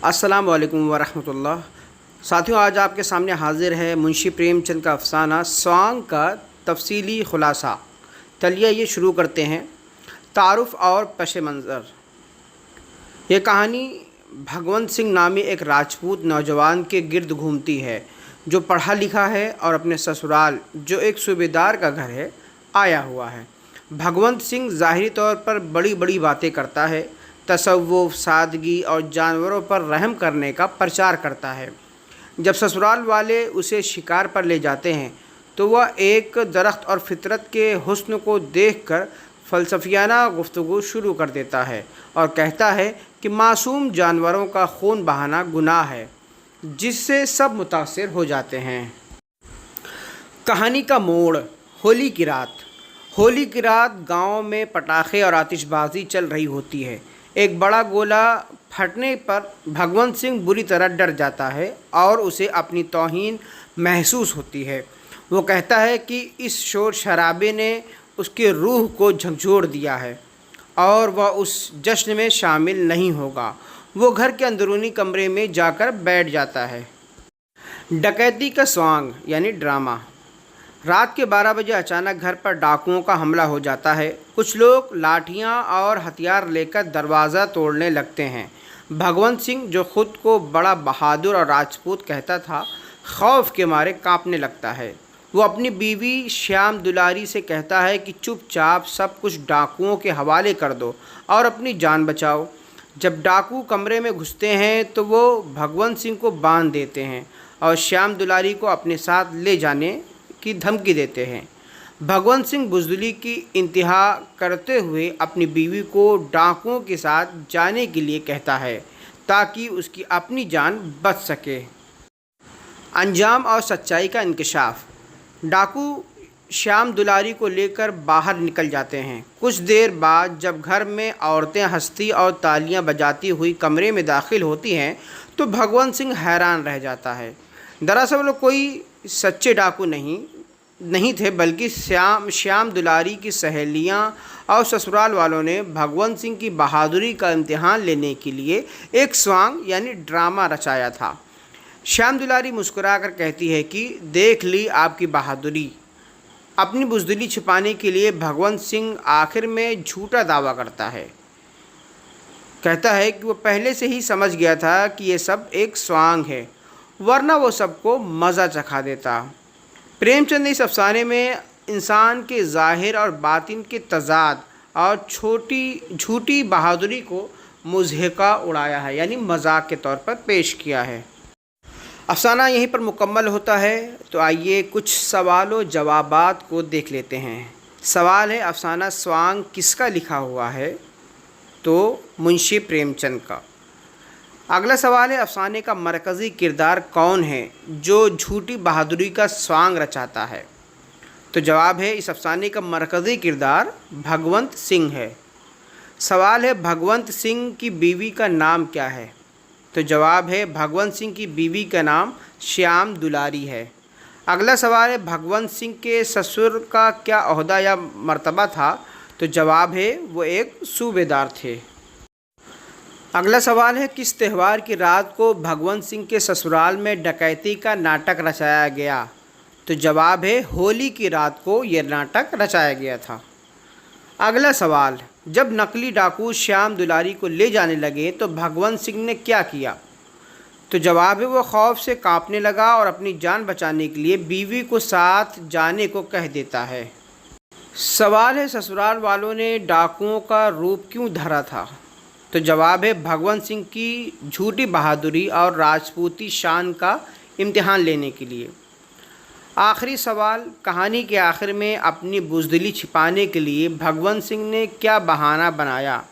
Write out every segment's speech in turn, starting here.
अस्सलाम वालेकुम वरहमतुल्लाह। साथियों, आज आपके सामने हाज़िर है मुंशी प्रेमचंद का अफ़साना स्वांग का तफसीली ख़ुलासा। चलिए ये शुरू करते हैं। तारुफ़ और पश मंज़र। ये कहानी भगवंत सिंह नामी एक राजपूत नौजवान के गिर्द घूमती है जो पढ़ा लिखा है और अपने ससुराल, जो एक सूबेदार का घर है, आया हुआ है। भगवंत सिंह ज़ाहिरी तौर पर बड़ी बड़ी बातें करता है, तसव्वुफ़, सादगी और जानवरों पर रहम करने का प्रचार करता है। जब ससुराल वाले उसे शिकार पर ले जाते हैं तो वह एक दरख्त और फितरत के हुस्न को देखकर फ़लसफ़ियाना गुफ्तगू शुरू कर देता है और कहता है कि मासूम जानवरों का खून बहाना गुनाह है, जिससे सब मुतासिर हो जाते हैं। कहानी का मोड़। होली की रात। होली की रात गांव में पटाखे और आतिशबाजी चल रही होती है। एक बड़ा गोला फटने पर भगवंत सिंह बुरी तरह डर जाता है और उसे अपनी तौहीन महसूस होती है। वो कहता है कि इस शोर शराबे ने उसके रूह को झकझोर दिया है और वह उस जश्न में शामिल नहीं होगा। वो घर के अंदरूनी कमरे में जाकर बैठ जाता है। डकैती का स्वांग यानी ड्रामा। रात के 12 बजे अचानक घर पर डाकुओं का हमला हो जाता है। कुछ लोग लाठियां और हथियार लेकर दरवाज़ा तोड़ने लगते हैं। भगवंत सिंह, जो खुद को बड़ा बहादुर और राजपूत कहता था, खौफ के मारे कांपने लगता है। वो अपनी बीवी श्याम दुलारी से कहता है कि चुपचाप सब कुछ डाकुओं के हवाले कर दो और अपनी जान बचाओ। जब डाकू कमरे में घुसते हैं तो वो भगवंत सिंह को बांध देते हैं और श्याम दुलारी को अपने साथ ले जाने की धमकी देते हैं। भगवंत सिंह बुज़दिली की इंतहा करते हुए अपनी बीवी को डाकुओं के साथ जाने के लिए कहता है ताकि उसकी अपनी जान बच सके। अंजाम और सच्चाई का इंकशाफ। डाकू श्याम दुलारी को लेकर बाहर निकल जाते हैं। कुछ देर बाद जब घर में औरतें हंसती और तालियां बजाती हुई कमरे में दाखिल होती हैं तो भगवंत सिंह हैरान रह जाता है। दरअसल वो कोई सच्चे डाकू नहीं थे, बल्कि श्याम दुलारी की सहेलियां और ससुराल वालों ने भगवंत सिंह की बहादुरी का इम्तिहान लेने के लिए एक स्वांग यानी ड्रामा रचाया था। श्याम दुलारी मुस्कुराकर कहती है कि देख ली आपकी बहादुरी। अपनी बुज़दिली छिपाने के लिए भगवंत सिंह आखिर में झूठा दावा करता है। कहता है कि वो पहले से ही समझ गया था कि ये सब एक स्वांग है, वरना वो सबको मज़ा चखा देता। प्रेमचंद ने इस अफसाने में इंसान के ज़ाहिर और बातिन के तज़ाद और झूठी बहादुरी को मुज़हिका उड़ाया है, यानी मजाक के तौर पर पेश किया है। अफसाना यहीं पर मुकम्मल होता है। तो आइए कुछ सवाल व जवाबात को देख लेते हैं। सवाल है, अफसाना स्वांग किसका लिखा हुआ है? तो मुंशी प्रेमचंद का। अगला सवाल है, अफसाने का मरकज़ी किरदार कौन है जो झूठी बहादुरी का स्वांग रचाता है? तो जवाब है, इस अफसाने का मरकज़ी किरदार भगवंत सिंह है। सवाल है, भगवंत सिंह की बीवी का नाम क्या है? तो जवाब है, भगवंत सिंह की बीवी का नाम श्याम दुलारी है। अगला सवाल है, भगवंत सिंह के ससुर का क्या ओहदा या मर्तबा था? तो जवाब है, वो एक सूबेदार थे। अगला सवाल है, किस त्यौहार की रात को भगवंत सिंह के ससुराल में डकैती का नाटक रचाया गया? तो जवाब है, होली की रात को यह नाटक रचाया गया था। अगला सवाल, जब नकली डाकू श्याम दुलारी को ले जाने लगे तो भगवंत सिंह ने क्या किया? तो जवाब है, वो खौफ से कांपने लगा और अपनी जान बचाने के लिए बीवी को साथ जाने को कह देता है। सवाल है, ससुराल वालों ने डाकुओं का रूप क्यों धरा था? तो जवाब है, भगवंत सिंह की झूठी बहादुरी और राजपूती शान का इम्तिहान लेने के लिए। आखिरी सवाल, कहानी के आखिर में अपनी बुज़दिली छिपाने के लिए भगवंत सिंह ने क्या बहाना बनाया?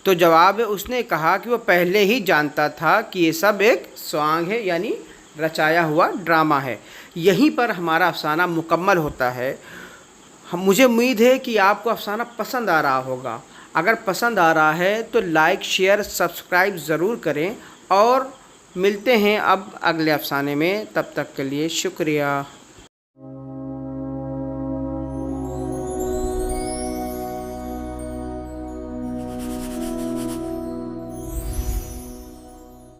तो जवाब है, उसने कहा कि वो पहले ही जानता था कि ये सब एक स्वांग है, यानी रचाया हुआ ड्रामा है। यहीं पर हमारा अफसाना मुकम्मल होता है। मुझे उम्मीद है कि आपको अफसाना पसंद आ रहा होगा। अगर पसंद आ रहा है तो लाइक, शेयर, सब्सक्राइब ज़रूर करें और मिलते हैं अब अगले अफसाने में। तब तक के लिए शुक्रिया।